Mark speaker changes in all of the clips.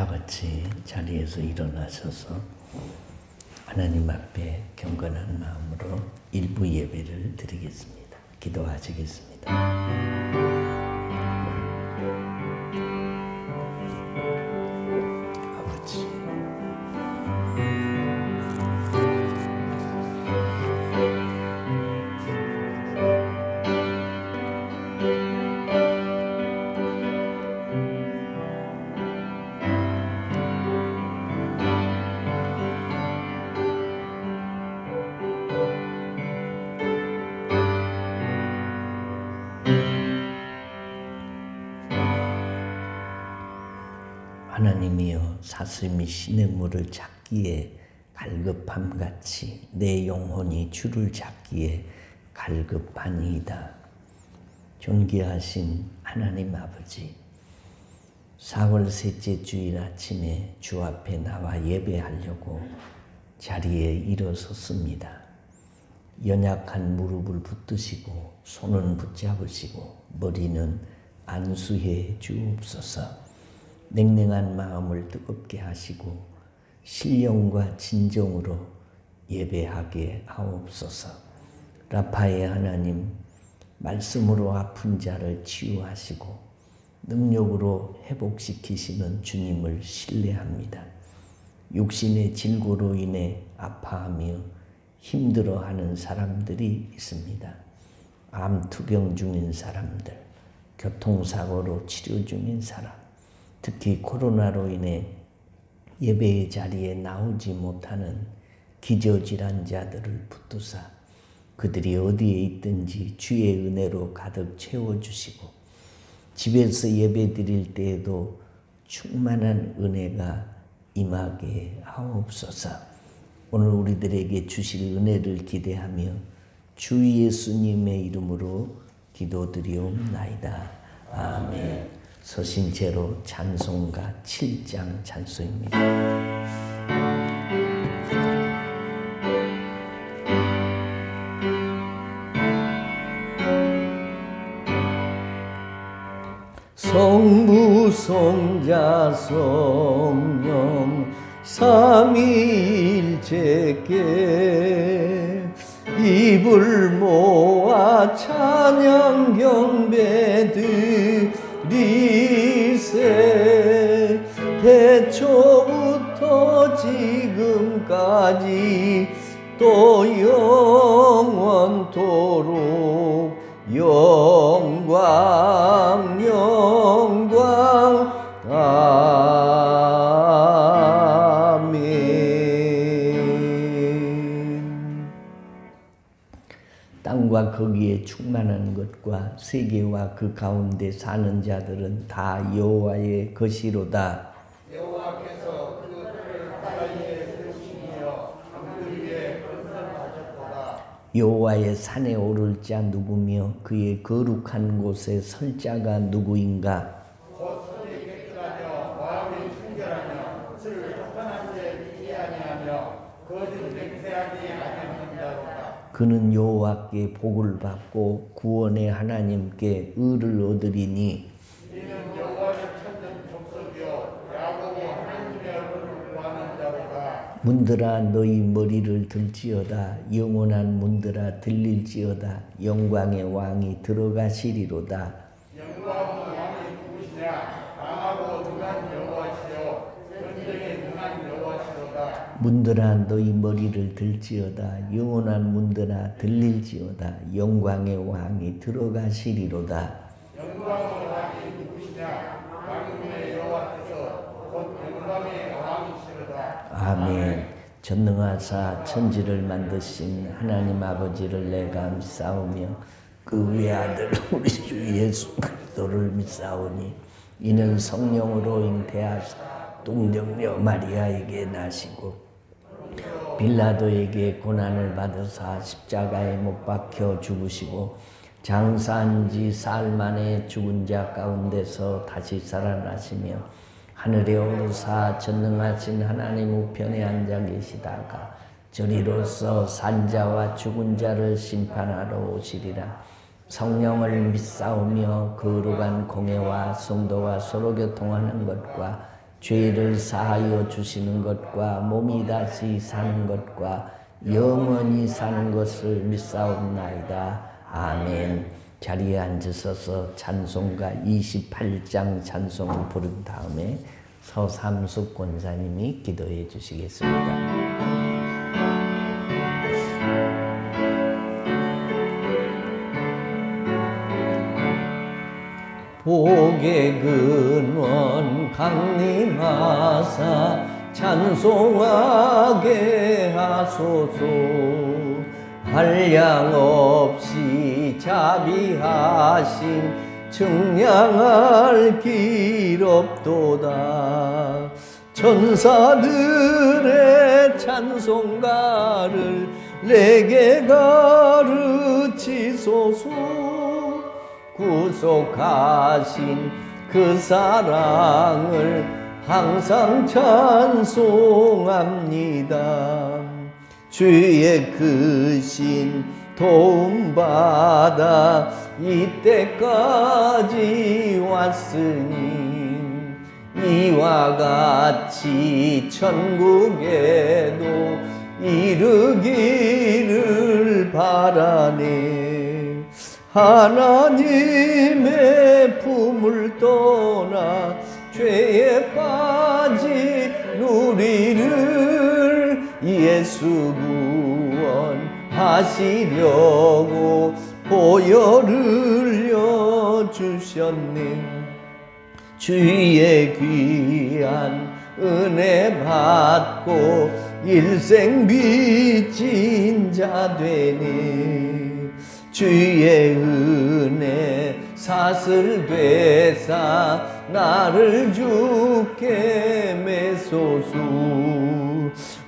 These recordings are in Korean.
Speaker 1: 다 같이 자리에서 일어나셔서 하나님 앞에 경건한 마음으로 일부 예배를 드리겠습니다. 기도하시겠습니다. 하나님이여, 사슴이 시냇물을 찾기에 갈급함같이 내 영혼이 주를 찾기에 갈급하니이다. 존귀하신 하나님 아버지, 4월 셋째 주일 아침에 주 앞에 나와 예배하려고 자리에 일어섰습니다. 연약한 무릎을 붙드시고 손은 붙잡으시고 머리는 안수해 주옵소서. 냉랭한 마음을 뜨겁게 하시고 신령과 진정으로 예배하게 하옵소서. 라파의 하나님, 말씀으로 아픈 자를 치유하시고 능력으로 회복시키시는 주님을 신뢰합니다. 육신의 질고로 인해 아파하며 힘들어하는 사람들이 있습니다. 암 투병 중인 사람들, 교통사고로 치료 중인 사람, 특히 코로나로 인해 예배의 자리에 나오지 못하는 기저질환자들을 붙드사 그들이 어디에 있든지 주의 은혜로 가득 채워주시고 집에서 예배 드릴 때에도 충만한 은혜가 임하게 하옵소서. 오늘 우리들에게 주실 은혜를 기대하며 주 예수님의 이름으로 기도드리옵나이다. 아멘. 서신 제로 찬송가 7장 찬송입니다.
Speaker 2: 성부 성자 성령 삼위일체께 입을 모아 찬양 경배 드리세. 태초부터 지금까지 또 영원토록 영광 영광 아멘.
Speaker 1: 땅과 거기에 충만한 것과 세계와 그 가운데 사는 자들은 다 여호와의 것이로다.
Speaker 3: 여호와께서 그 뜰을 바다에 세우시며 강들 위에 건설하셨도다.
Speaker 1: 여호와의 산에 오를 자 누구며 그의 거룩한 곳에 설 자가 누구인가?
Speaker 3: 곧 손이 깨끗하며 마음이 순결하며 스를 협판한 데 믿지 아니하며 거짓 맹세하지 아니하는 자로다.
Speaker 1: 그는 여호와께 복을 받고 구원의 하나님께 의를 얻으리니
Speaker 3: 이는 여호와를 찾는 족속이요 야곱의 하나님의 얼굴을 구하는 자로다.
Speaker 1: 문들아 너희 머리를 들지어다. 영원한 문들아 들릴지어다. 영광의 왕이 들어가시리로다.
Speaker 3: 영광의 왕이 누구시냐? 강하고 능한 여호와시요 전쟁에 능한 여호와시로다.
Speaker 1: 문들아 너희 머리를 들지어다. 영원한 문들아 들릴지어다. 영광의 왕이 들어가시리로다.
Speaker 3: 영광의 왕이 누구시냐? 만군의 여호와께서 곧 영광의 왕이시로다.
Speaker 1: 아멘. 전능하사 천지를 만드신 하나님 아버지를 내가 믿사오며 그 외아들 우리 주 예수 그리스도를 믿사오니 이는 성령으로 잉태하사 동정녀 마리아에게 나시고 빌라도에게 고난을 받으사 십자가에 못 박혀 죽으시고 장사한 지 사흘 만에 죽은 자 가운데서 다시 살아나시며 하늘에 오르사 전능하신 하나님 우편에 앉아 계시다가 저리로서 산자와 죽은 자를 심판하러 오시리라. 성령을 믿사오며 거룩한 공회와 성도와 서로 교통하는 것과 죄를 사하여 주시는 것과 몸이 다시 사는 것과 영원히 사는 것을 믿사옵나이다. 아멘. 자리에 앉으셔서 찬송가 28장 찬송을 부른 다음에 서삼숙 권사님이 기도해 주시겠습니다.
Speaker 2: 복의 근원 강림하사 찬송하게 하소서. 한량없이 자비하심 증량할 길 없도다. 천사들의 찬송가를 내게 가르치소서. 구속하신 그 사랑을 항상 찬송합니다. 주의 크신 도움받아 이때까지 왔으니 이와 같이 천국에도 이르기를 바라네. 하나님의 품을 떠나 죄에 빠진 우리를 예수 구원하시려고 보혈을 흘려주셨네. 주의 귀한 은혜 받고 일생 빚진 자 되니 주의 은혜 사슬 되사 나를 주께 매소서.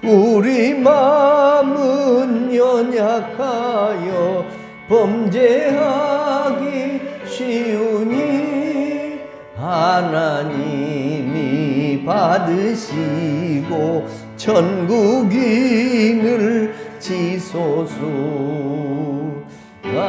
Speaker 2: 우리 마음은 연약하여 범죄하기 쉬우니 하나님이 받으시고 천국인을 지소서. 아멘.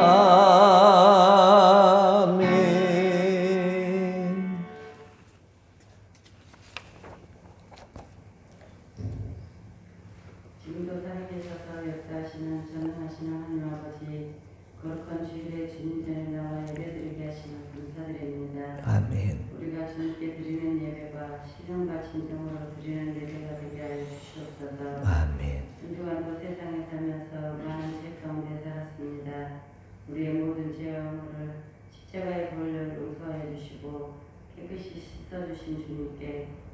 Speaker 4: 지금도 살아계셔서 역사하시는 전능하시는 하나님 아버지, 거룩한 주일에 주님 전에 나와 예배드리게 하시는 감사드립니다.
Speaker 1: 아멘.
Speaker 4: 우리가 주님께 드리는 예배가 신령과 진정으로 드리는 예배가 되게 하여 주시옵소서.
Speaker 1: 아멘.
Speaker 4: 순종하고 세상에 살면서 많은 죄 가운데 살았습니다. 우리의 모든 죄와 허물을 십자가의 보혈로 용서하여 주시고 깨끗이 씻어주신 주님께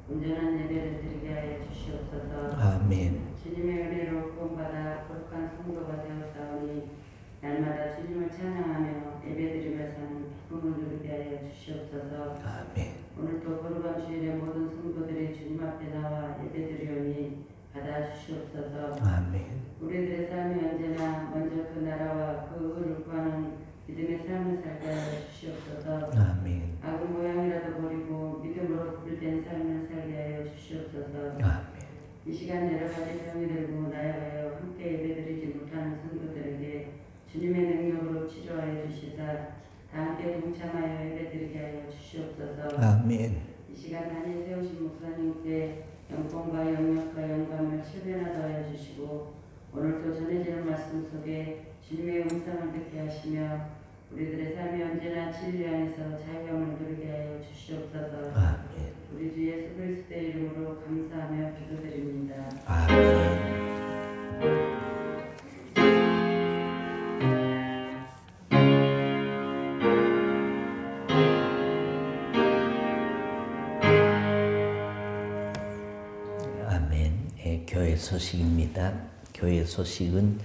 Speaker 4: 온전한 예배를 드리게 하여 주시옵소서.
Speaker 1: 아멘.
Speaker 4: 주님의 은혜로 구원받아 거룩한 성도가 되었사오니 날마다 주님을 찬양하며 예배드리며 사는 기쁨을 누리게 하여 주시옵소서.
Speaker 1: 아멘.
Speaker 4: 오늘도 거룩한 주일에 모든 성도들이 주님 앞에 나와 예배드리오니 받아 주시옵소서.
Speaker 1: 아멘.
Speaker 4: 우리들의 삶이 언제나 먼저 그 나라와 그 의를 구하는 믿음의 삶을 살게 하여 주시옵소서.
Speaker 1: 아멘.
Speaker 4: 악의 모양이라도 버리고 믿음으로 구별된 삶을 살게 하여 주시옵소서.
Speaker 1: 아멘.
Speaker 4: 이 시간 여러 가지 병이 들고 나아가여 함께 예배드리지 못하는 성도들에게 주님의 능력으로 치료하여 주시사 다 함께 동참하여 예배드리게 하여 주시옵소서.
Speaker 1: 아멘.
Speaker 4: 이 시간 단위 세우신 목사님께 영광과 영역과 영감을 실현하게 하여 주시고 오늘도 전해지는 말씀 속에 주님의 음성을 듣게 하시며 우리들의 삶이 언제나 진리 안에서 자유함을 누리게 하여 주시옵소서.
Speaker 1: 아멘.
Speaker 4: 우리 주 예수 그리스도의 이름으로 감사하며 기도드립니다.
Speaker 1: 아멘. 아멘. 교회 소식입니다. 교회 소식은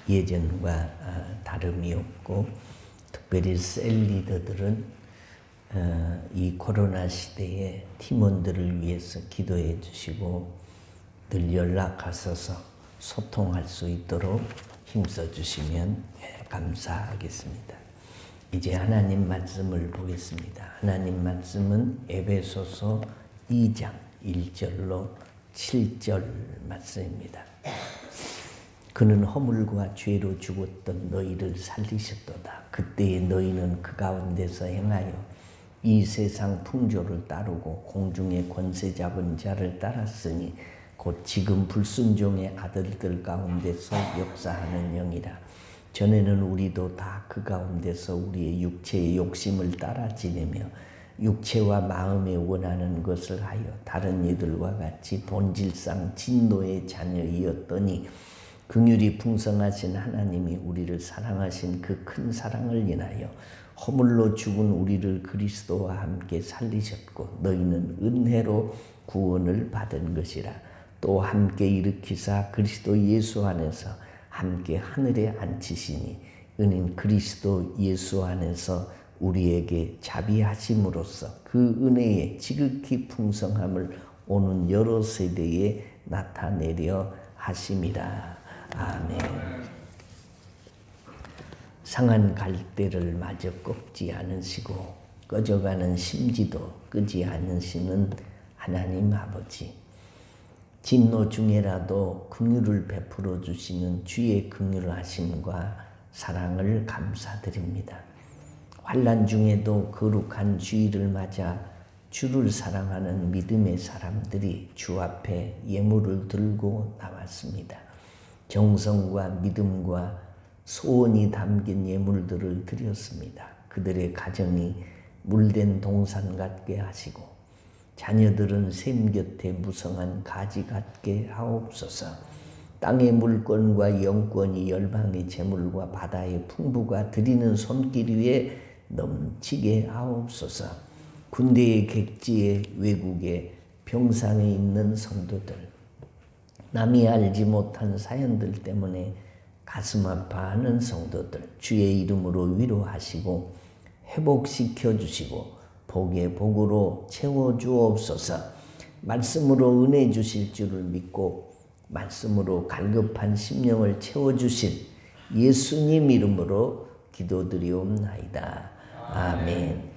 Speaker 1: 예전과 다름이 없고 특별히 셀 리더들은 이 코로나 시대에 팀원들을 위해서 기도해 주시고 늘 연락하셔서 소통할 수 있도록 힘써 주시면 감사하겠습니다. 이제 하나님 말씀을 보겠습니다. 하나님 말씀은 에베소서 2장 1절로 7절 말씀입니다. 그는 허물과 죄로 죽었던 너희를 살리셨도다. 그때에 너희는 그 가운데서 행하여 이 세상 풍조를 따르고 공중의 권세 잡은 자를 따랐으니 곧 지금 불순종의 아들들 가운데서 역사하는 영이라. 전에는 우리도 다 그 가운데서 우리의 육체의 욕심을 따라 지내며 육체와 마음에 원하는 것을 하여 다른 이들과 같이 본질상 진노의 자녀이었더니 긍휼이 풍성하신 하나님이 우리를 사랑하신 그 큰 사랑을 인하여 허물로 죽은 우리를 그리스도와 함께 살리셨고 너희는 은혜로 구원을 받은 것이라. 또 함께 일으키사 그리스도 예수 안에서 함께 하늘에 앉히시니 은인 그리스도 예수 안에서 우리에게 자비하심으로써 그 은혜의 지극히 풍성함을 오는 여러 세대에 나타내려 하심이라. 아멘. 상한 갈대를 마저 꺾지 않으시고 꺼져가는 심지도 끄지 않으시는 하나님 아버지, 진노 중에라도 긍휼을 베풀어 주시는 주의 긍휼하심과 사랑을 감사드립니다. 환난 중에도 거룩한 주일을 맞아 주를 사랑하는 믿음의 사람들이 주 앞에 예물을 들고 나왔습니다. 정성과 믿음과 소원이 담긴 예물들을 드렸습니다. 그들의 가정이 물된 동산 같게 하시고 자녀들은 샘 곁에 무성한 가지 같게 하옵소서. 땅의 물권과 영권이 열방의 재물과 바다의 풍부가 드리는 손길 위에 넘치게 하옵소서. 군대의 객지에 외국에 병상에 있는 성도들, 남이 알지 못한 사연들 때문에 가슴 아파하는 성도들 주의 이름으로 위로하시고 회복시켜 주시고 복의 복으로 채워주옵소서. 말씀으로 은혜 주실 줄을 믿고 말씀으로 갈급한 심령을 채워주실 예수님 이름으로 기도드리옵나이다. 아멘.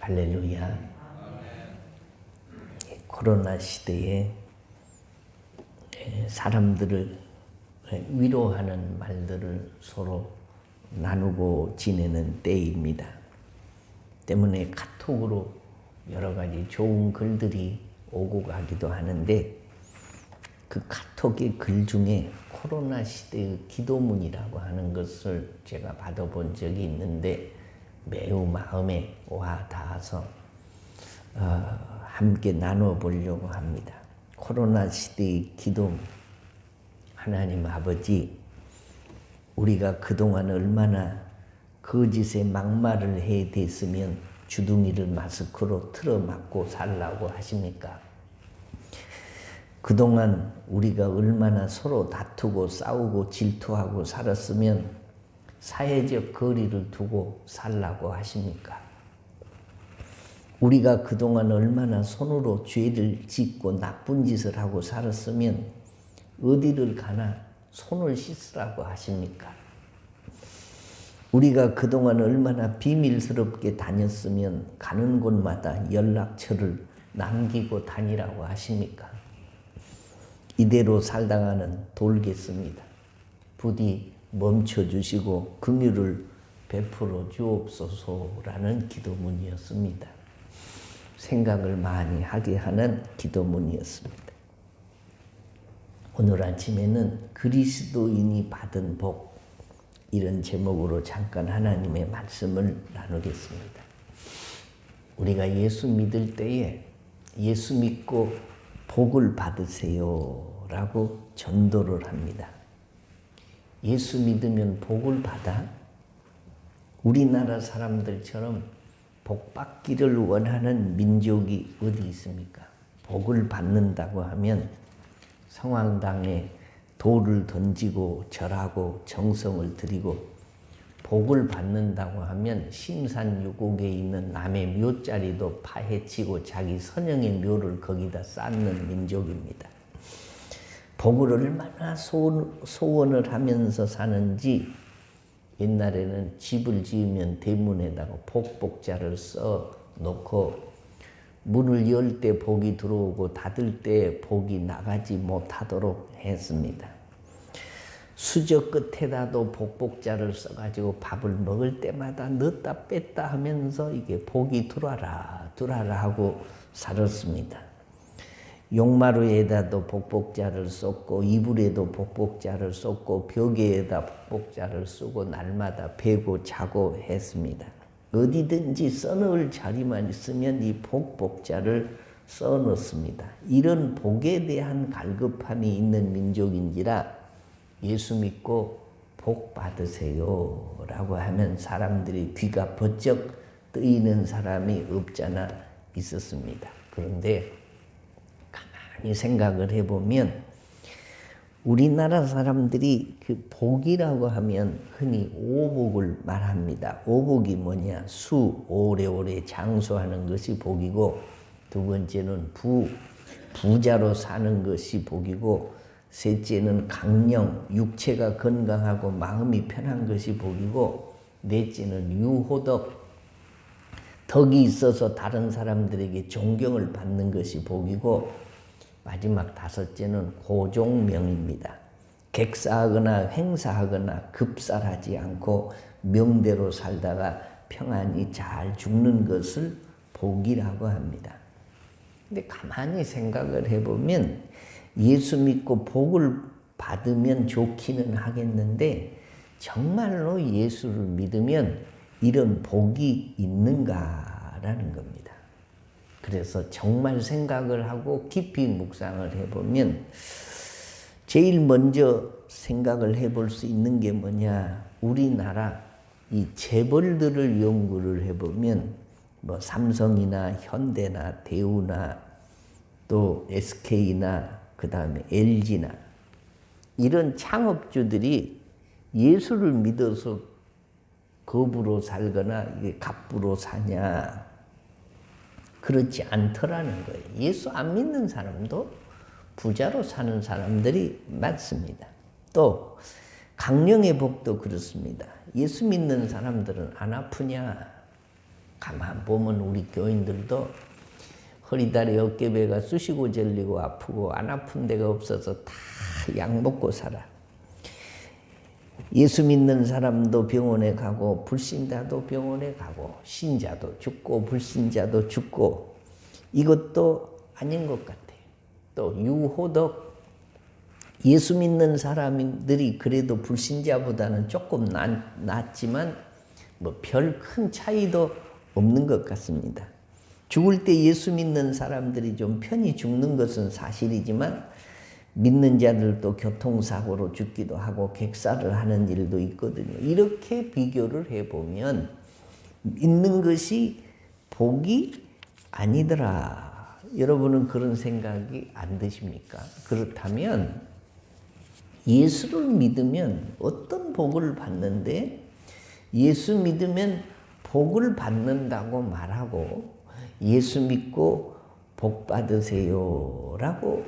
Speaker 1: 할렐루야. 코로나 시대에 사람들을 위로하는 말들을 서로 나누고 지내는 때입니다. 때문에 카톡으로 여러 가지 좋은 글들이 오고 가기도 하는데 그 카톡의 글 중에 코로나 시대의 기도문이라고 하는 것을 제가 받아본 적이 있는데 매우 마음에 와 닿아서 함께 나눠보려고 합니다. 코로나 시대의 기도문. 하나님 아버지, 우리가 그동안 얼마나 거짓에 막말을 해댔으면 주둥이를 마스크로 틀어막고 살라고 하십니까? 그동안 우리가 얼마나 서로 다투고 싸우고 질투하고 살았으면 사회적 거리를 두고 살라고 하십니까? 우리가 그동안 얼마나 손으로 죄를 짓고 나쁜 짓을 하고 살았으면 어디를 가나 손을 씻으라고 하십니까? 우리가 그동안 얼마나 비밀스럽게 다녔으면 가는 곳마다 연락처를 남기고 다니라고 하십니까? 이대로 살다가는 돌겠습니다. 부디 멈춰주시고 긍휼을 베풀어 주옵소서라는 기도문이었습니다. 생각을 많이 하게 하는 기도문이었습니다. 오늘 아침에는 그리스도인이 받은 복, 이런 제목으로 잠깐 하나님의 말씀을 나누겠습니다. 우리가 예수 믿을 때에 예수 믿고 복을 받으세요 라고 전도를 합니다. 예수 믿으면 복을 받아? 우리나라 사람들처럼 복 받기를 원하는 민족이 어디 있습니까? 복을 받는다고 하면 성황당에 돌을 던지고 절하고 정성을 들이고, 복을 받는다고 하면 심산유곡에 있는 남의 묘자리도 파헤치고 자기 선영의 묘를 거기다 쌓는 민족입니다. 복을 얼마나 소원을 하면서 사는지, 옛날에는 집을 지으면 대문에다가 복복자를 써 놓고 문을 열 때 복이 들어오고 닫을 때 복이 나가지 못하도록 했습니다. 수저 끝에다도 복복자를 써가지고 밥을 먹을 때마다 넣었다 뺐다 하면서 이게 복이 들어와라 하고 살았습니다. 용마루에다도 복복자를 썼고 이불에도 복복자를 썼고 벽에다 복복자를 쓰고 날마다 베고 자고 했습니다. 어디든지 써넣을 자리만 있으면 이 복복자를 써넣습니다. 이런 복에 대한 갈급함이 있는 민족인지라 예수 믿고 복 받으세요 라고 하면 사람들이 귀가 번쩍 뜨이는 사람이 없잖아 있었습니다. 그런데 가만히 생각을 해보면 우리나라 사람들이 그 복이라고 하면 흔히 오복을 말합니다. 오복이 뭐냐? 수, 오래오래 장수하는 것이 복이고, 두 번째는 부자로 사는 것이 복이고, 셋째는 강령, 육체가 건강하고 마음이 편한 것이 복이고, 넷째는 유호덕, 덕이 있어서 다른 사람들에게 존경을 받는 것이 복이고, 마지막 다섯째는 고종명입니다. 객사하거나 횡사하거나 급살하지 않고 명대로 살다가 평안히 잘 죽는 것을 복이라고 합니다. 근데 가만히 생각을 해보면 예수 믿고 복을 받으면 좋기는 하겠는데 정말로 예수를 믿으면 이런 복이 있는가라는 겁니다. 그래서 정말 생각을 하고 깊이 묵상을 해보면 제일 먼저 생각을 해볼 수 있는 게 뭐냐? 우리나라 이 재벌들을 연구를 해보면 뭐 삼성이나 현대나 대우나 또 SK나 그 다음에 LG나 이런 창업주들이 예수를 믿어서 겁으로 살거나 이게 갑부로 사냐? 그렇지 않더라는 거예요. 예수 안 믿는 사람도 부자로 사는 사람들이 많습니다. 또 강령의 복도 그렇습니다. 예수 믿는 사람들은 안 아프냐? 가만 보면 우리 교인들도 허리다리 어깨배가 쑤시고 절리고 아프고 안 아픈 데가 없어서 다 약 먹고 살아. 예수 믿는 사람도 병원에 가고 불신자도 병원에 가고 신자도 죽고 불신자도 죽고 이것도 아닌 것 같아요. 또 유호덕 예수 믿는 사람들이 그래도 불신자보다는 조금 낫지만 뭐 별 큰 차이도 없는 것 같습니다. 죽을 때 예수 믿는 사람들이 좀 편히 죽는 것은 사실이지만 믿는 자들도 교통사고로 죽기도 하고 객사를 하는 일도 있거든요. 이렇게 비교를 해보면 믿는 것이 복이 아니더라. 여러분은 그런 생각이 안 드십니까? 그렇다면 예수를 믿으면 어떤 복을 받는데 예수 믿으면 복을 받는다고 말하고 예수 믿고 복 받으세요 라고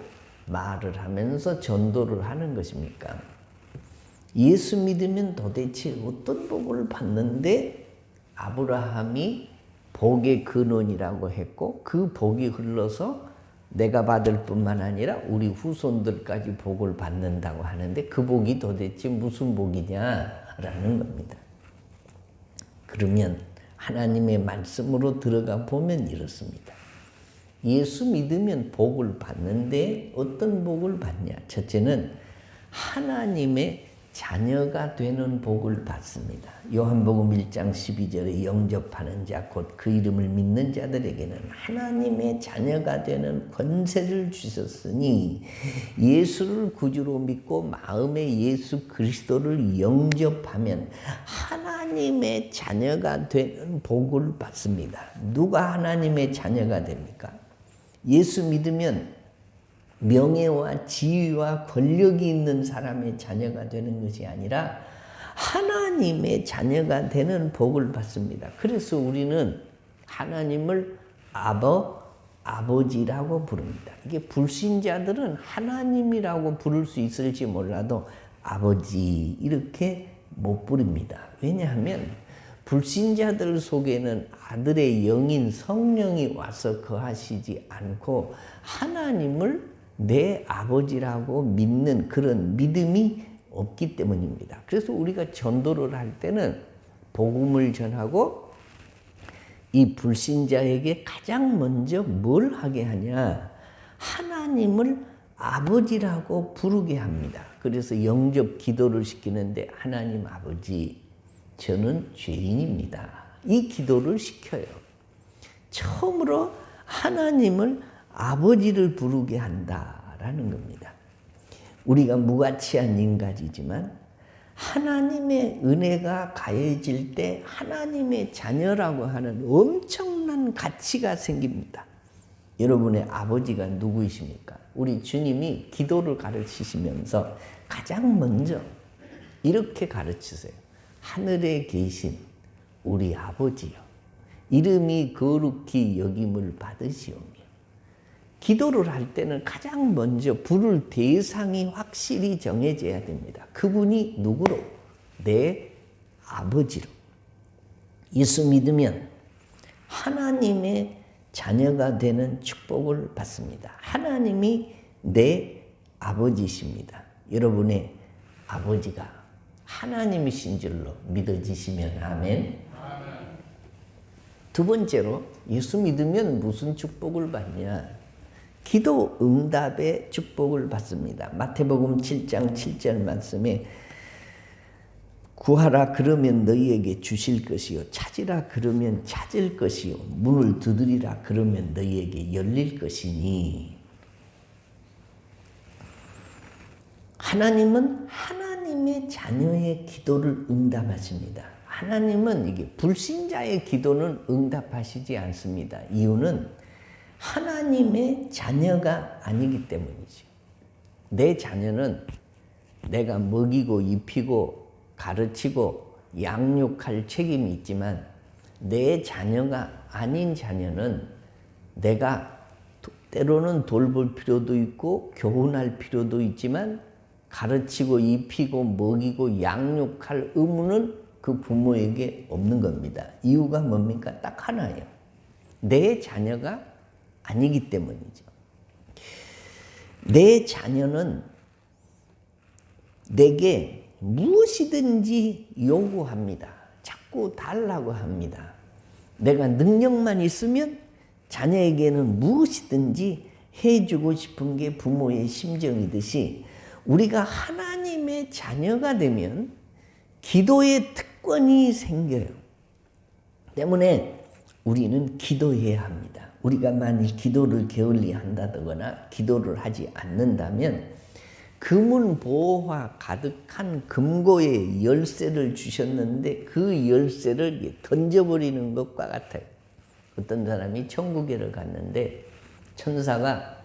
Speaker 1: 말을 하면서 전도를 하는 것입니까? 예수 믿으면 도대체 어떤 복을 받는데 아브라함이 복의 근원이라고 했고 그 복이 흘러서 내가 받을 뿐만 아니라 우리 후손들까지 복을 받는다고 하는데 그 복이 도대체 무슨 복이냐라는 겁니다. 그러면 하나님의 말씀으로 들어가 보면 이렇습니다. 예수 믿으면 복을 받는데 어떤 복을 받냐? 첫째는 하나님의 자녀가 되는 복을 받습니다. 요한복음 1장 12절에 영접하는 자 곧 그 이름을 믿는 자들에게는 하나님의 자녀가 되는 권세를 주셨으니 예수를 구주로 믿고 마음에 예수 그리스도를 영접하면 하나님의 자녀가 되는 복을 받습니다. 누가 하나님의 자녀가 됩니까? 예수 믿으면 명예와 지위와 권력이 있는 사람의 자녀가 되는 것이 아니라 하나님의 자녀가 되는 복을 받습니다. 그래서 우리는 하나님을 아버지라고 부릅니다. 이게 불신자들은 하나님이라고 부를 수 있을지 몰라도 아버지 이렇게 못 부릅니다. 왜냐하면 불신자들 속에는 아들의 영인 성령이 와서 거하시지 않고 하나님을 내 아버지라고 믿는 그런 믿음이 없기 때문입니다. 그래서 우리가 전도를 할 때는 복음을 전하고 이 불신자에게 가장 먼저 뭘 하게 하냐? 하나님을 아버지라고 부르게 합니다. 그래서 영접 기도를 시키는데 하나님 아버지, 저는 죄인입니다. 이 기도를 시켜요. 처음으로 하나님을 아버지를 부르게 한다라는 겁니다. 우리가 무가치한 인간이지만 하나님의 은혜가 가해질 때 하나님의 자녀라고 하는 엄청난 가치가 생깁니다. 여러분의 아버지가 누구이십니까? 우리 주님이 기도를 가르치시면서 가장 먼저 이렇게 가르치세요. 하늘에 계신 우리 아버지요, 이름이 거룩히 여김을 받으시오며. 기도를 할 때는 가장 먼저 부를 대상이 확실히 정해져야 됩니다. 그분이 누구로? 내 아버지로. 예수 믿으면 하나님의 자녀가 되는 축복을 받습니다. 하나님이 내 아버지십니다. 여러분의 아버지가 하나님이신 줄로 믿어지시면 아멘. 두 번째로 예수 믿으면 무슨 축복을 받냐? 기도 응답의 축복을 받습니다. 마태복음 7장 7절 말씀에 구하라 그러면 너희에게 주실 것이요, 찾으라 그러면 찾을 것이요, 문을 두드리라 그러면 너희에게 열릴 것이니. 하나님은 하나님의 자녀의 기도를 응답하십니다. 하나님은 이게 불신자의 기도는 응답하시지 않습니다. 이유는 하나님의 자녀가 아니기 때문이죠. 내 자녀는 내가 먹이고 입히고 가르치고 양육할 책임이 있지만 내 자녀가 아닌 자녀는 내가 때로는 돌볼 필요도 있고 교훈할 필요도 있지만 가르치고 입히고 먹이고 양육할 의무는 그 부모에게 없는 겁니다. 이유가 뭡니까? 딱 하나예요. 내 자녀가 아니기 때문이죠. 내 자녀는 내게 무엇이든지 요구합니다. 자꾸 달라고 합니다. 내가 능력만 있으면 자녀에게는 무엇이든지 해주고 싶은 게 부모의 심정이듯이 우리가 하나님의 자녀가 되면 기도의 특권이 생겨요. 때문에 우리는 기도해야 합니다. 우리가 만일 기도를 게을리 한다거나 기도를 하지 않는다면 금은 보화 가득한 금고에 열쇠를 주셨는데 그 열쇠를 던져버리는 것과 같아요. 어떤 사람이 천국에를 갔는데 천사가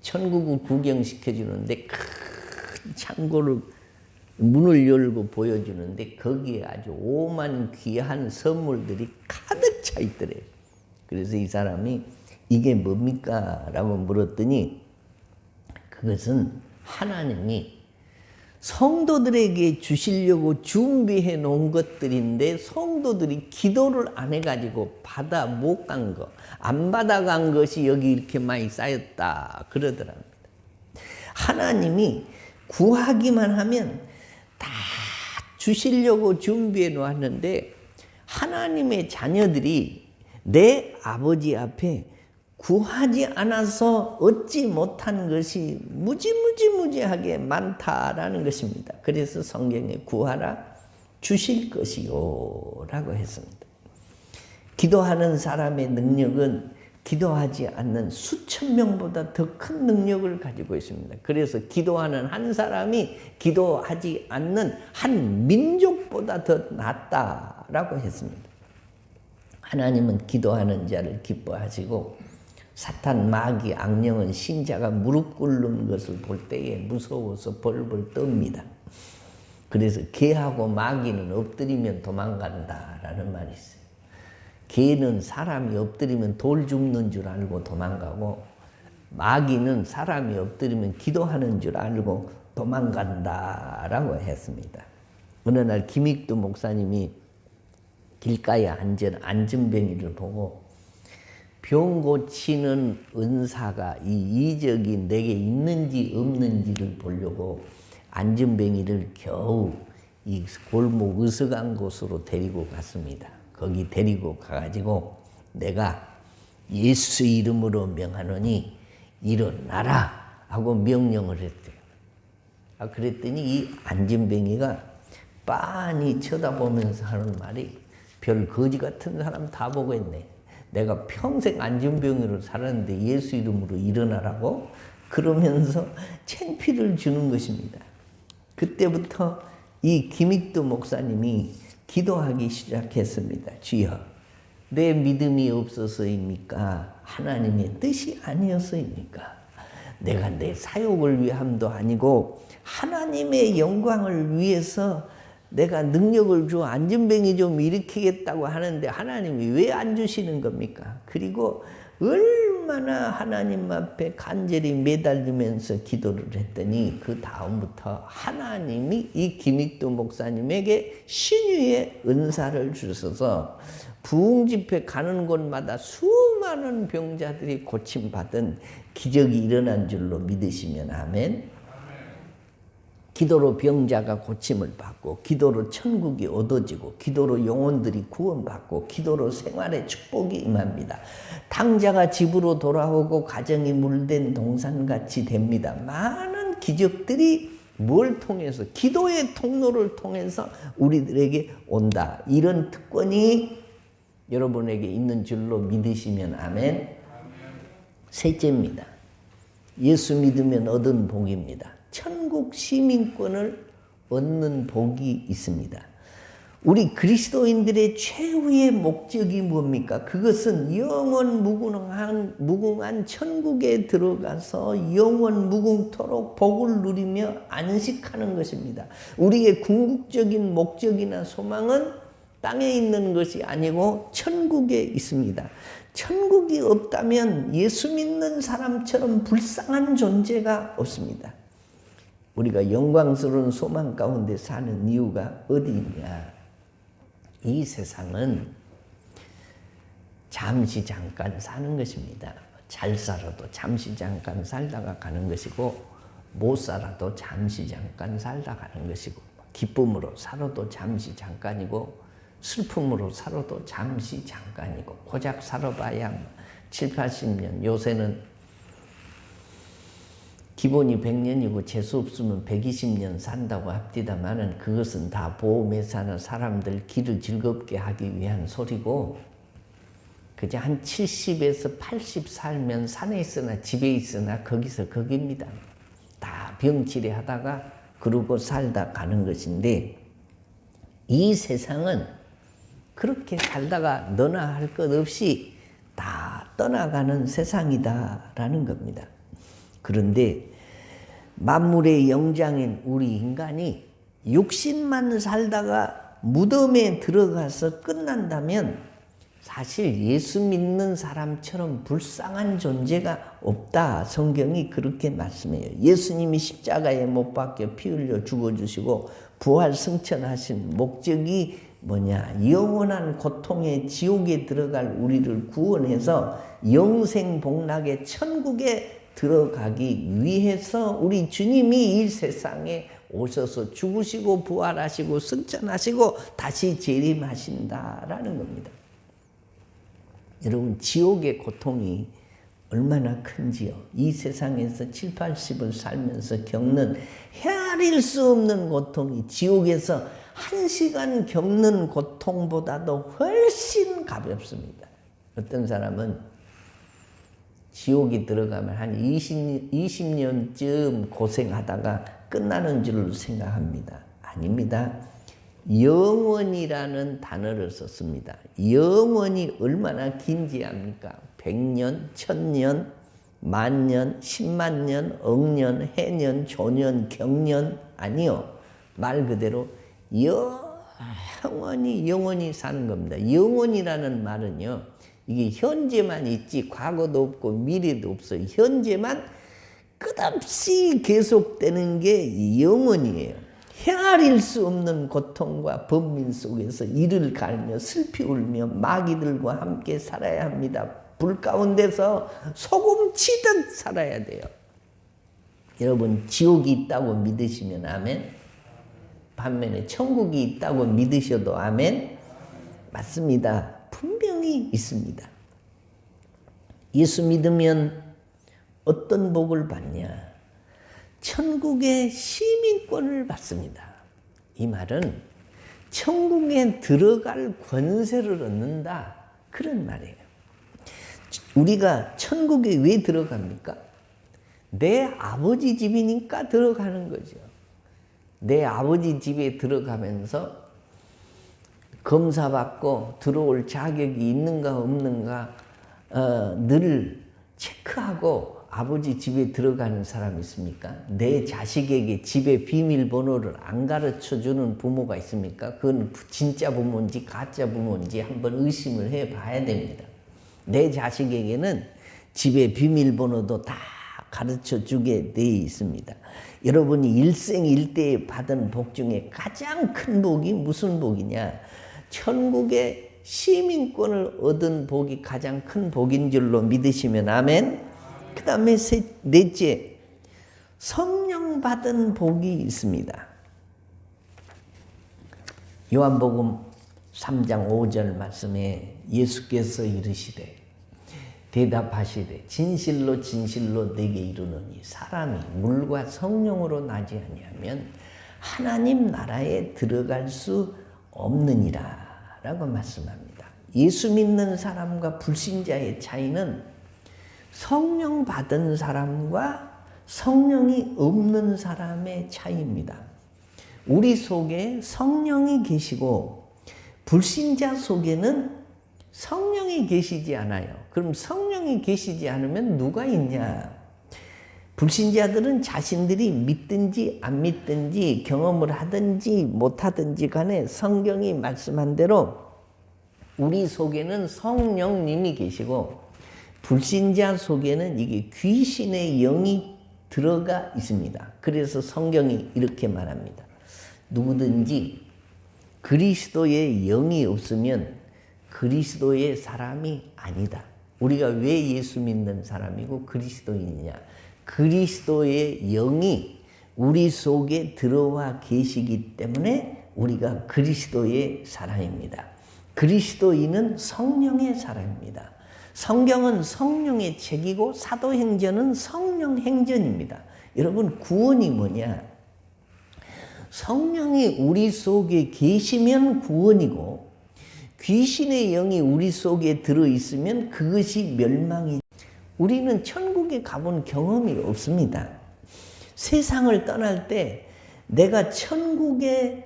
Speaker 1: 천국을 구경시켜주는데 큰 창고를 문을 열고 보여주는데 거기에 아주 오만 귀한 선물들이 가득 차 있더래요. 그래서 이 사람이 이게 뭡니까? 라고 물었더니 그것은 하나님이 성도들에게 주시려고 준비해 놓은 것들인데 성도들이 기도를 안 해가지고 받아 못 간 거, 안 받아간 것이 여기 이렇게 많이 쌓였다 그러더랍니다. 하나님이 구하기만 하면 다 주시려고 준비해 놓았는데 하나님의 자녀들이 내 아버지 앞에 구하지 않아서 얻지 못한 것이 무지하게 많다라는 것입니다. 그래서 성경에 구하라 주실 것이요 라고 했습니다. 기도하는 사람의 능력은 기도하지 않는 수천 명보다 더 큰 능력을 가지고 있습니다. 그래서 기도하는 한 사람이 기도하지 않는 한 민족보다 더 낫다라고 했습니다. 하나님은 기도하는 자를 기뻐하시고 사탄, 마귀, 악령은 신자가 무릎 꿇는 것을 볼 때에 무서워서 벌벌 떱니다. 그래서 개하고 마귀는 엎드리면 도망간다라는 말이 있어요. 개는 사람이 엎드리면 돌 줍는 줄 알고 도망가고 마귀는 사람이 엎드리면 기도하는 줄 알고 도망간다라고 했습니다. 어느 날 김익두 목사님이 길가에 앉은 안전뱅이를 보고 병 고치는 은사가 이 이적이 내게 있는지 없는지를 보려고 안진뱅이를 겨우 이 골목 으슥한 곳으로 데리고 갔습니다. 거기 데리고 가가지고 내가 예수 이름으로 명하노니 일어나라 하고 명령을 했대요. 그랬더니 이 안진뱅이가 빤히 쳐다보면서 하는 말이 별 거지 같은 사람 다 보고 있네. 내가 평생 안진뱅이로 살았는데 예수 이름으로 일어나라고? 그러면서 창피를 주는 것입니다. 그때부터 이 김익도 목사님이 기도하기 시작했습니다. 주여, 내 믿음이 없어서입니까? 하나님의 뜻이 아니어서입니까? 내가 내 사욕을 위함도 아니고 하나님의 영광을 위해서 내가 능력을 줘 안진뱅이 좀 일으키겠다고 하는데 하나님이 왜 안 주시는 겁니까? 그리고 얼마나 하나님 앞에 간절히 매달리면서 기도를 했더니 그 다음부터 하나님이 이 김익도 목사님에게 신유의 은사를 주셔서 부흥집회 가는 곳마다 수많은 병자들이 고침받은 기적이 일어난 줄로 믿으시면 아멘. 기도로 병자가 고침을 받고, 기도로 천국이 얻어지고, 기도로 영혼들이 구원받고, 기도로 생활의 축복이 임합니다. 탕자가 집으로 돌아오고 가정이 물된 동산같이 됩니다. 많은 기적들이 뭘 통해서? 기도의 통로를 통해서 우리들에게 온다. 이런 특권이 여러분에게 있는 줄로 믿으시면 아멘. 셋째입니다. 예수 믿으면 얻은 복입니다. 천국 시민권을 얻는 복이 있습니다. 우리 그리스도인들의 최후의 목적이 뭡니까? 그것은 영원 무궁한 천국에 들어가서 영원 무궁토록 복을 누리며 안식하는 것입니다. 우리의 궁극적인 목적이나 소망은 땅에 있는 것이 아니고 천국에 있습니다. 천국이 없다면 예수 믿는 사람처럼 불쌍한 존재가 없습니다. 우리가 영광스러운 소망 가운데 사는 이유가 어디 있냐? 이 세상은 잠시 잠깐 사는 것입니다. 잘 살아도 잠시 잠깐 살다가 가는 것이고, 못 살아도 잠시 잠깐 살다 가는 것이고, 기쁨으로 살아도 잠시 잠깐이고, 슬픔으로 살아도 잠시 잠깐이고, 고작 살아봐야 7, 80년, 요새는 기본이 100년이고 재수 없으면 120년 산다고 합디다마는 그것은 다 보험에 사는 사람들 길을 즐겁게 하기 위한 소리고, 그저 한 70에서 80 살면 산에 있으나 집에 있으나 거기서 거기입니다. 다 병치레 하다가 그러고 살다 가는 것인데, 이 세상은 그렇게 살다가 너나 할 것 없이 다 떠나가는 세상이다라는 겁니다. 그런데 만물의 영장인 우리 인간이 육신만 살다가 무덤에 들어가서 끝난다면 사실 예수 믿는 사람처럼 불쌍한 존재가 없다. 성경이 그렇게 말씀해요. 예수님이 십자가에 못 박혀 피 흘려 죽어주시고 부활 승천하신 목적이 뭐냐? 영원한 고통의 지옥에 들어갈 우리를 구원해서 영생 복락의 천국에 들어가기 위해서 우리 주님이 이 세상에 오셔서 죽으시고 부활하시고 승천하시고 다시 재림하신다라는 겁니다. 여러분, 지옥의 고통이 얼마나 큰지요. 이 세상에서 7, 80을 살면서 겪는 헤아릴 수 없는 고통이 지옥에서 1시간 겪는 고통보다도 훨씬 가볍습니다. 어떤 사람은 지옥에 들어가면 한 20년쯤 고생하다가 끝나는 줄 생각합니다. 아닙니다. 영원이라는 단어를 썼습니다. 영원이 얼마나 긴지 압니까? 100년, 1000년, 만년, 10만 년, 억년, 해년, 조년, 경년, 아니요. 말 그대로 영원히 사는 겁니다. 영원이라는 말은요, 이게 현재만 있지 과거도 없고 미래도 없어요. 현재만 끝없이 계속되는 게 영원이에요. 헤아릴 수 없는 고통과 번민 속에서 이를 갈며 슬피 울며 마귀들과 함께 살아야 합니다. 불 가운데서 소금 치듯 살아야 돼요. 여러분 지옥이 있다고 믿으시면 아멘. 반면에 천국이 있다고 믿으셔도 아멘. 맞습니다. 분명히 있습니다. 예수 믿으면 어떤 복을 받냐? 천국의 시민권을 받습니다. 이 말은 천국에 들어갈 권세를 얻는다, 그런 말이에요. 우리가 천국에 왜 들어갑니까? 내 아버지 집이니까 들어가는 거죠. 내 아버지 집에 들어가면서 검사받고 들어올 자격이 있는가 없는가 늘 체크하고 아버지 집에 들어가는 사람이 있습니까? 내 자식에게 집의 비밀번호를 안 가르쳐주는 부모가 있습니까? 그건 진짜 부모인지 가짜 부모인지 한번 의심을 해봐야 됩니다. 내 자식에게는 집의 비밀번호도 다 가르쳐주게 돼 있습니다. 여러분이 일생일대에 받은 복 중에 가장 큰 복이 무슨 복이냐? 천국의 시민권을 얻은 복이 가장 큰 복인 줄로 믿으시면 아멘. 그 다음에 넷째, 성령 받은 복이 있습니다. 요한복음 3장 5절 말씀에 예수께서 이르시되 대답하시되 진실로 진실로 내게 이르노니 사람이 물과 성령으로 나지 아니하면 하나님 나라에 들어갈 수 없느니라 라고 말씀합니다. 예수 믿는 사람과 불신자의 차이는 성령 받은 사람과 성령이 없는 사람의 차이입니다. 우리 속에 성령이 계시고 불신자 속에는 성령이 계시지 않아요. 그럼 성령이 계시지 않으면 누가 있냐? 불신자들은 자신들이 믿든지 안 믿든지 경험을 하든지 못하든지 간에 성경이 말씀한 대로 우리 속에는 성령님이 계시고 불신자 속에는 이게 귀신의 영이 들어가 있습니다. 그래서 성경이 이렇게 말합니다. 누구든지 그리스도의 영이 없으면 그리스도의 사람이 아니다. 우리가 왜 예수 믿는 사람이고 그리스도인이냐? 그리스도의 영이 우리 속에 들어와 계시기 때문에 우리가 그리스도의 사람입니다. 그리스도인은 성령의 사람입니다. 성경은 성령의 책이고 사도행전은 성령 행전입니다. 여러분 구원이 뭐냐? 성령이 우리 속에 계시면 구원이고 귀신의 영이 우리 속에 들어있으면 그것이 멸망이. 우리는 천국에 가본 경험이 없습니다. 세상을 떠날 때 내가 천국에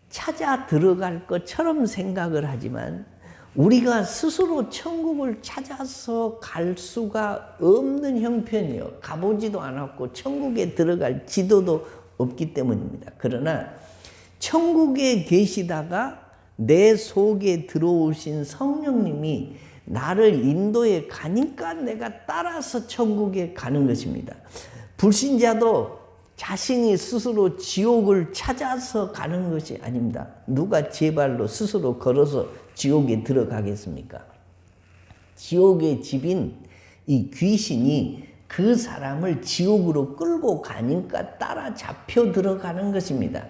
Speaker 1: 찾아 들어갈 것처럼 생각을 하지만 우리가 스스로 천국을 찾아서 갈 수가 없는 형편이요. 가보지도 않았고 천국에 들어갈 지도도 없기 때문입니다. 그러나 천국에 계시다가 내 속에 들어오신 성령님이 나를 인도해 가니까 내가 따라서 천국에 가는 것입니다. 불신자도 자신이 스스로 지옥을 찾아서 가는 것이 아닙니다. 누가 제 발로 스스로 걸어서 지옥에 들어가겠습니까? 지옥의 집인 이 귀신이 그 사람을 지옥으로 끌고 가니까 따라잡혀 들어가는 것입니다.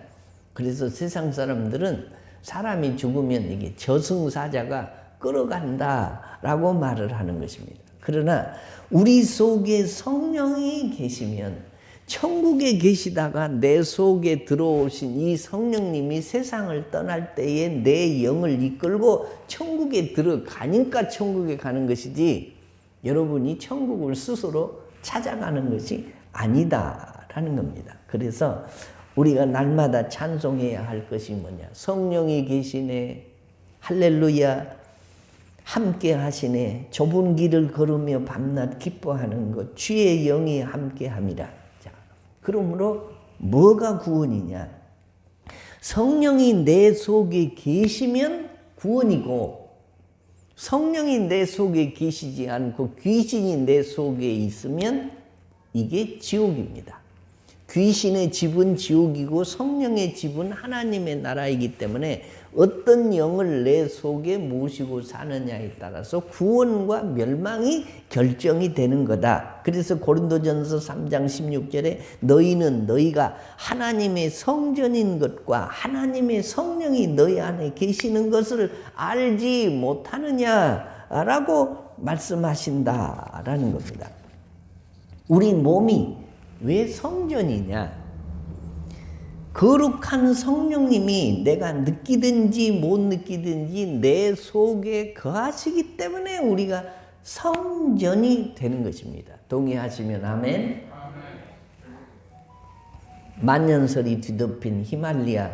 Speaker 1: 그래서 세상 사람들은 사람이 죽으면 이게 저승사자가 끌어간다라고 말을 하는 것입니다. 그러나 우리 속에 성령이 계시면 천국에 계시다가 내 속에 들어오신 이 성령님이 세상을 떠날 때에 내 영을 이끌고 천국에 들어가니까 천국에 가는 것이지 여러분이 천국을 스스로 찾아가는 것이 아니다라는 겁니다. 그래서 우리가 날마다 찬송해야 할 것이 뭐냐? 성령이 계시네, 할렐루야, 함께 하시네, 좁은 길을 걸으며 밤낮 기뻐하는 것, 주의 영이 함께 함이라. 자, 그러므로 뭐가 구원이냐? 성령이 내 속에 계시면 구원이고, 성령이 내 속에 계시지 않고 귀신이 내 속에 있으면 이게 지옥입니다. 귀신의 집은 지옥이고 성령의 집은 하나님의 나라이기 때문에 어떤 영을 내 속에 모시고 사느냐에 따라서 구원과 멸망이 결정이 되는 거다. 그래서 고린도전서 3장 16절에 너희는 너희가 하나님의 성전인 것과 하나님의 성령이 너희 안에 계시는 것을 알지 못하느냐라고 말씀하신다라는 겁니다. 우리 몸이 왜 성전이냐? 거룩한 성령님이 내가 느끼든지 못 느끼든지 내 속에 거하시기 때문에 우리가 성전이 되는 것입니다. 동의하시면 아멘. 만년설이 뒤덮인 히말리아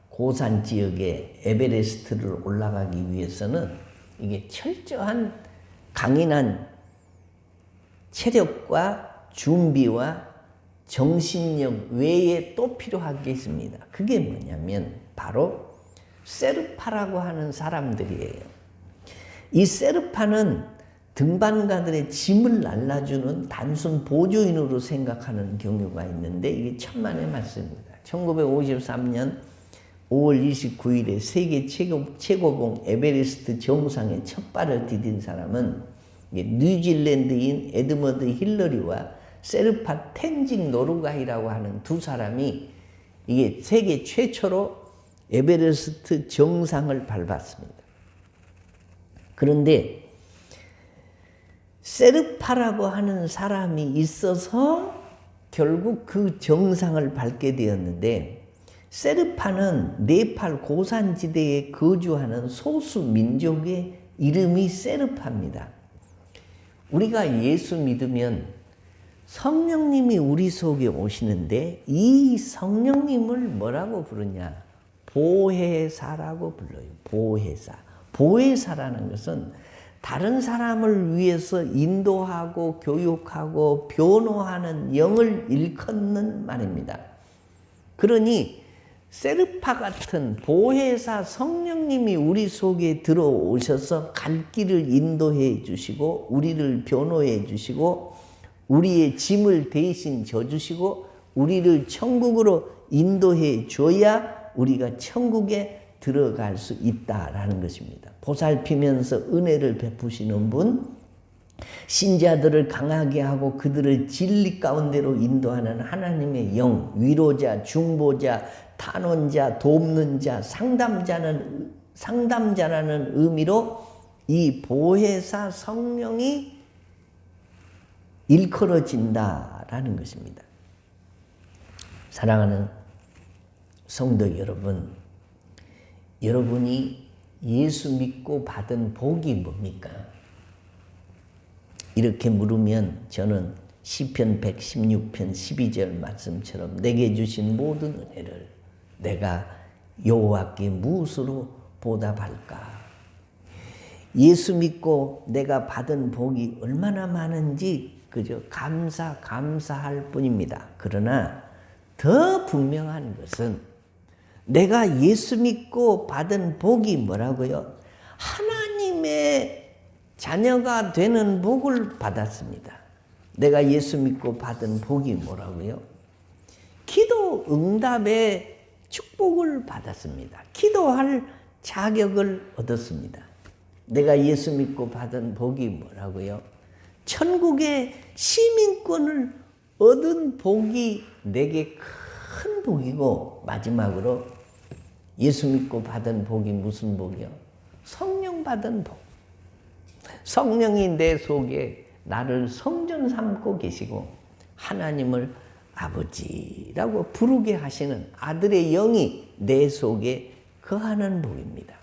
Speaker 1: 고산 지역의 에베레스트를 올라가기 위해서는 이게 철저한 강인한 체력과 준비와 정신력 외에 또 필요한 게 있습니다. 그게 뭐냐면 바로 세르파라고 하는 사람들이에요. 이 세르파는 등반가들의 짐을 날라주는 단순 보조인으로 생각하는 경우가 있는데 이게 천만의 말씀입니다. 1953년 5월 29일에 세계 최고봉 에베레스트 정상에 첫 발을 디딘 사람은 뉴질랜드인 에드머드 힐러리와 세르파 텐징 노르가이라고 하는 두 사람이 이게 세계 최초로 에베레스트 정상을 밟았습니다. 그런데 세르파라고 하는 사람이 있어서 결국 그 정상을 밟게 되었는데 세르파는 네팔 고산지대에 거주하는 소수 민족의 이름이 세르파입니다. 우리가 예수 믿으면 성령님이 우리 속에 오시는데 이 성령님을 뭐라고 부르냐? 보혜사라고 불러요. 보혜사. 보혜사라는 것은 다른 사람을 위해서 인도하고 교육하고 변호하는 영을 일컫는 말입니다. 그러니 세르파 같은 보혜사 성령님이 우리 속에 들어오셔서 갈 길을 인도해 주시고 우리를 변호해 주시고 우리의 짐을 대신 져주시고 우리를 천국으로 인도해 줘야 우리가 천국에 들어갈 수 있다라는 것입니다. 보살피면서 은혜를 베푸시는 분, 신자들을 강하게 하고 그들을 진리 가운데로 인도하는 하나님의 영, 위로자, 중보자, 탄원자, 돕는 자, 상담자라는 의미로 이 보혜사 성령이 일컬어진다라는 것입니다. 사랑하는 성도 여러분, 여러분이 예수 믿고 받은 복이 뭡니까? 이렇게 물으면 저는 시편 116편 12절 말씀처럼 내게 주신 모든 은혜를 내가 여호와께 무엇으로 보답할까? 예수 믿고 내가 받은 복이 얼마나 많은지 그저 감사할 뿐입니다. 그러나 더 분명한 것은 내가 예수 믿고 받은 복이 뭐라고요? 하나님의 자녀가 되는 복을 받았습니다. 내가 예수 믿고 받은 복이 뭐라고요? 기도 응답의 축복을 받았습니다. 기도할 자격을 얻었습니다. 내가 예수 믿고 받은 복이 뭐라고요? 천국의 시민권을 얻은 복이 내게 큰 복이고 마지막으로 예수 믿고 받은 복이 무슨 복이요? 성령 받은 복. 성령이 내 속에 나를 성전 삼고 계시고 하나님을 아버지라고 부르게 하시는 아들의 영이 내 속에 거하는 복입니다.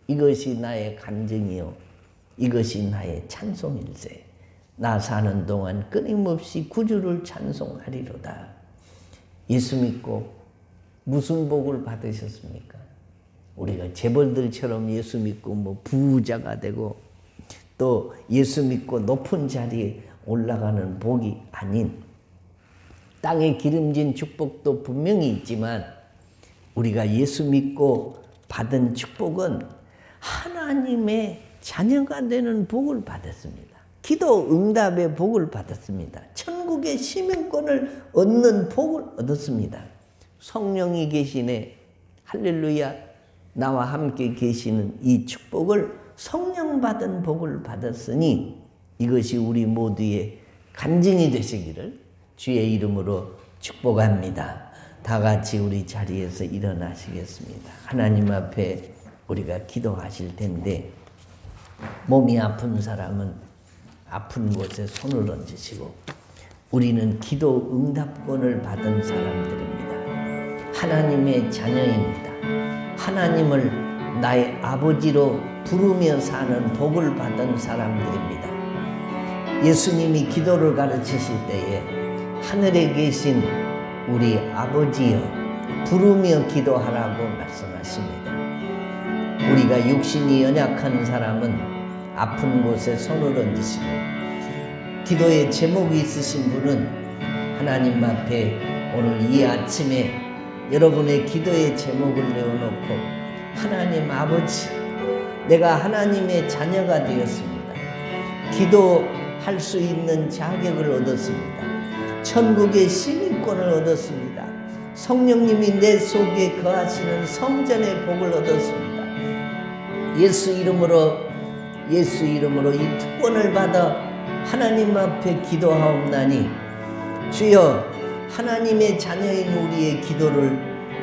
Speaker 1: 이것이 나의 간증이요 이것이 나의 찬송일세. 나 사는 동안 끊임없이 구주를 찬송하리로다. 예수 믿고 무슨 복을 받으셨습니까? 우리가 재벌들처럼 예수 믿고 뭐 부자가 되고 또 예수 믿고 높은 자리에 올라가는 복이 아닌 땅에 기름진 축복도 분명히 있지만 우리가 예수 믿고 받은 축복은 하나님의 자녀가 되는 복을 받았습니다. 기도 응답의 복을 받았습니다. 천국의 시민권을 얻는 복을 얻었습니다. 성령이 계시네. 할렐루야. 나와 함께 계시는 이 축복을 성령 받은 복을 받았으니 이것이 우리 모두의 간증이 되시기를 주의 이름으로 축복합니다. 다 같이 우리 자리에서 일어나시겠습니다. 하나님 앞에 우리가 기도하실 텐데 몸이 아픈 사람은 아픈 곳에 손을 얹으시고 우리는 기도 응답권을 받은 사람들입니다. 하나님의 자녀입니다. 하나님을 나의 아버지로 부르며 사는 복을 받은 사람들입니다. 예수님이 기도를 가르치실 때에 하늘에 계신 우리 아버지여 부르며 기도하라고 말씀하십니다. 우리가 육신이 연약한 사람은 아픈 곳에 손을 얹으시고 기도의 제목이 있으신 분은 하나님 앞에 오늘 이 아침에 여러분의 기도의 제목을 내어놓고 하나님 아버지 내가 하나님의 자녀가 되었습니다. 기도할 수 있는 자격을 얻었습니다. 천국의 시민권을 얻었습니다. 성령님이 내 속에 거하시는 성전의 복을 얻었습니다. 예수 이름으로 이 특권을 받아 하나님 앞에 기도하옵나니 주여 하나님의 자녀인 우리의 기도를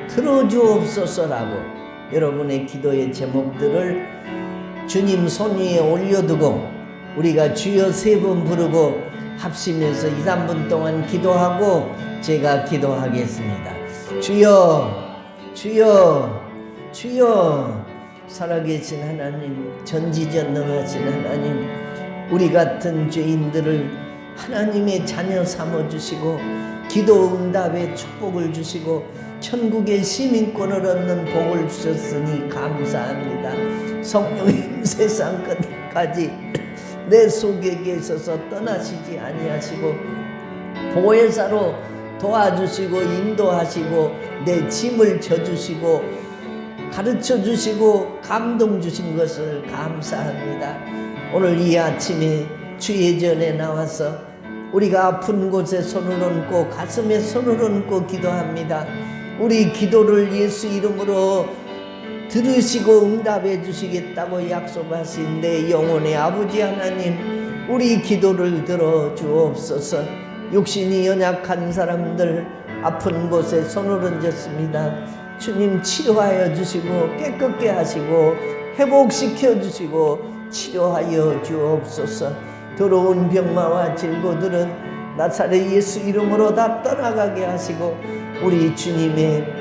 Speaker 1: 들어주옵소서라고 여러분의 기도의 제목들을 주님 손 위에 올려두고 우리가 주여 3번 부르고 합심해서 2, 3분 동안 기도하고 제가 기도하겠습니다. 주여 주여 주여 살아계신 하나님 전지전능하신 하나님 우리 같은 죄인들을 하나님의 자녀 삼아주시고 기도 응답의 축복을 주시고 천국의 시민권을 얻는 복을 주셨으니 감사합니다. 성령님 세상 끝까지 내 속에 계셔서 떠나시지 아니하시고 보혜사로 도와주시고 인도하시고 내 짐을 져주시고 가르쳐주시고 감동 주신 것을 감사합니다. 오늘 이 아침에 주의 전에 나와서 우리가 아픈 곳에 손을 얹고 가슴에 손을 얹고 기도합니다. 우리 기도를 예수 이름으로 들으시고 응답해 주시겠다고 약속하신 내 영혼의 아버지 하나님 우리 기도를 들어주옵소서. 육신이 연약한 사람들 아픈 곳에 손을 얹었습니다. 주님 치료하여 주시고 깨끗게 하시고 회복시켜 주시고 치료하여 주옵소서. 더러운 병마와 질고들은 나사렛 예수 이름으로 다 떠나가게 하시고 우리 주님의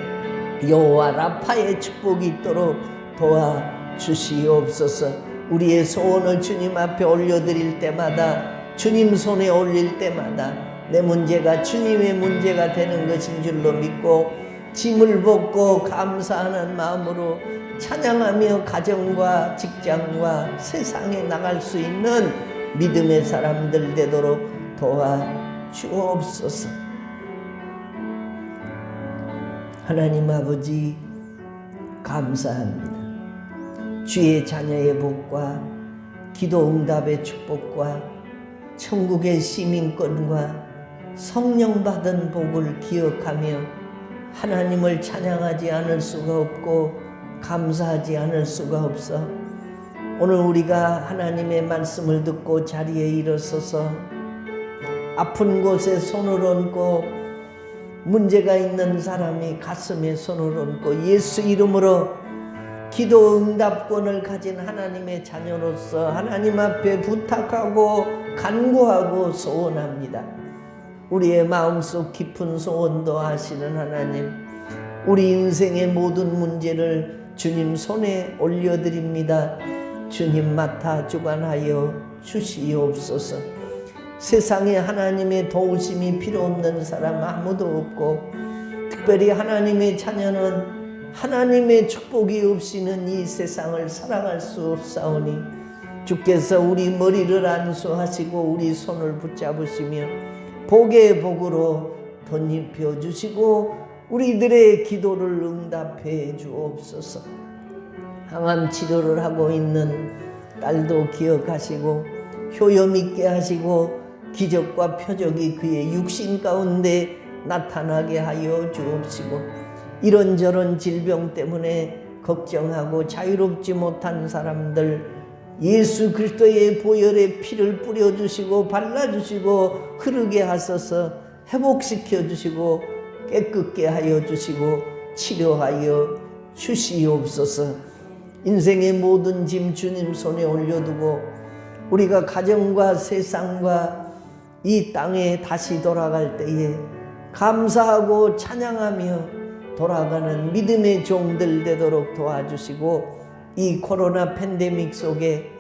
Speaker 1: 여호와 라파의 축복이 있도록 도와주시옵소서. 우리의 소원을 주님 앞에 올려드릴 때마다 주님 손에 올릴 때마다 내 문제가 주님의 문제가 되는 것인 줄로 믿고 짐을 벗고 감사하는 마음으로 찬양하며 가정과 직장과 세상에 나갈 수 있는 믿음의 사람들 되도록 도와주옵소서. 하나님 아버지 감사합니다. 주의 자녀의 복과 기도 응답의 축복과 천국의 시민권과 성령 받은 복을 기억하며 하나님을 찬양하지 않을 수가 없고 감사하지 않을 수가 없어. 오늘 우리가 하나님의 말씀을 듣고 자리에 일어서서 아픈 곳에 손을 얹고 문제가 있는 사람이 가슴에 손을 얹고 예수 이름으로 기도 응답권을 가진 하나님의 자녀로서 하나님 앞에 부탁하고 간구하고 소원합니다. 우리의 마음속 깊은 소원도 아시는 하나님, 우리 인생의 모든 문제를 주님 손에 올려드립니다. 주님 맡아 주관하여 주시옵소서. 세상에 하나님의 도우심이 필요 없는 사람 아무도 없고 특별히 하나님의 자녀는 하나님의 축복이 없이는 이 세상을 살아갈 수 없사오니 주께서 우리 머리를 안수하시고 우리 손을 붙잡으시며 복의 복으로 덧입혀 주시고 우리들의 기도를 응답해 주옵소서. 항암 치료를 하고 있는 딸도 기억하시고 효염 있게 하시고 기적과 표적이 그의 육신 가운데 나타나게 하여 주옵시고 이런저런 질병 때문에 걱정하고 자유롭지 못한 사람들 예수 그리스도의 보혈의 피를 뿌려주시고 발라주시고 흐르게 하소서. 회복시켜 주시고 깨끗게 하여 주시고 치료하여 주시옵소서. 인생의 모든 짐 주님 손에 올려두고 우리가 가정과 세상과 이 땅에 다시 돌아갈 때에 감사하고 찬양하며 돌아가는 믿음의 종들 되도록 도와주시고 이 코로나 팬데믹 속에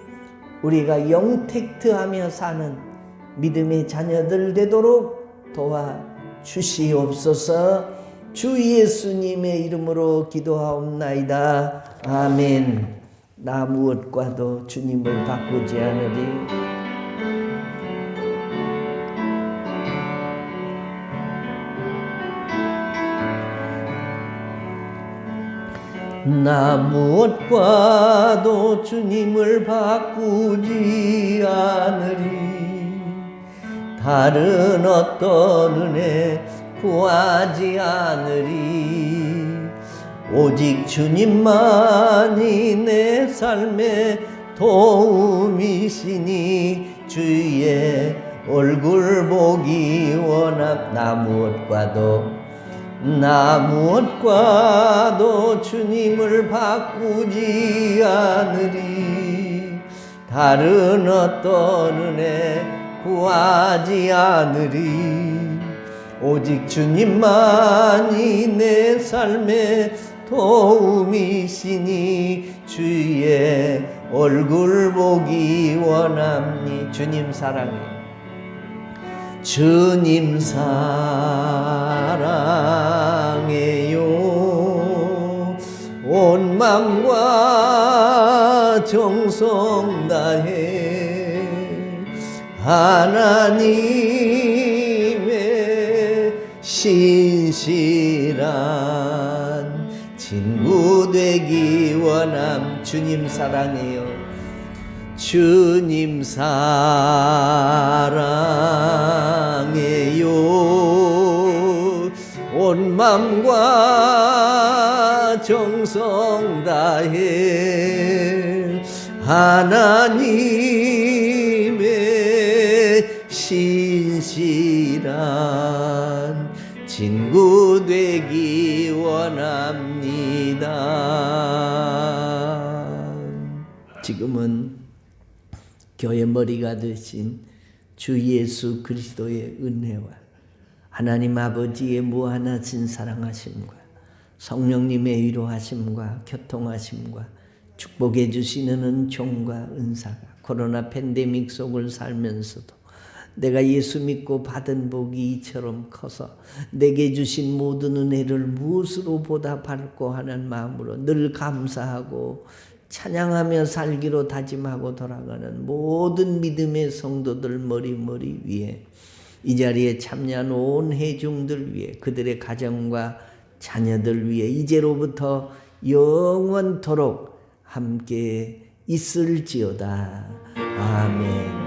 Speaker 1: 우리가 영택트하며 사는 믿음의 자녀들 되도록 도와주시옵소서. 주 예수님의 이름으로 기도하옵나이다. 아멘. 나 무엇과도 주님을 바꾸지 않으리.
Speaker 2: 나 무엇과도 주님을 바꾸지 않으리. 다른 어떤 은혜 구하지 않으리. 오직 주님만이 내 삶의 도움이시니 주의 얼굴 보기 원함. 나 무엇과도 주님을 바꾸지 않으리. 다른 어떤 은혜 구하지 않으리. 오직 주님만이 내 삶의 도움이시니 주의 얼굴 보기 원함니. 주님 사랑해. 주님 사랑해요. 온 맘과 정성 다해 하나님의 신실한 친구 되기 원함. 주님 사랑해요. 주님 사랑해요. 온 맘과 정성 다해 하나님의 신실한 친구 되기 원합니다. 지금은 교회 머리가 되신 주 예수 그리스도의 은혜와 하나님 아버지의 무한하신 사랑하심과 성령님의 위로하심과 교통하심과 축복해 주시는 은총과 은사가 코로나 팬데믹 속을 살면서도 내가 예수 믿고 받은 복이 이처럼 커서 내게 주신 모든 은혜를 무엇으로 보답할꼬 하는 마음으로 늘 감사하고 찬양하며 살기로 다짐하고 돌아가는 모든 믿음의 성도들 머리 위에 이 자리에 참여한 온 회중들 위해 그들의 가정과 자녀들 위해 이제로부터 영원토록 함께 있을지어다. 아멘.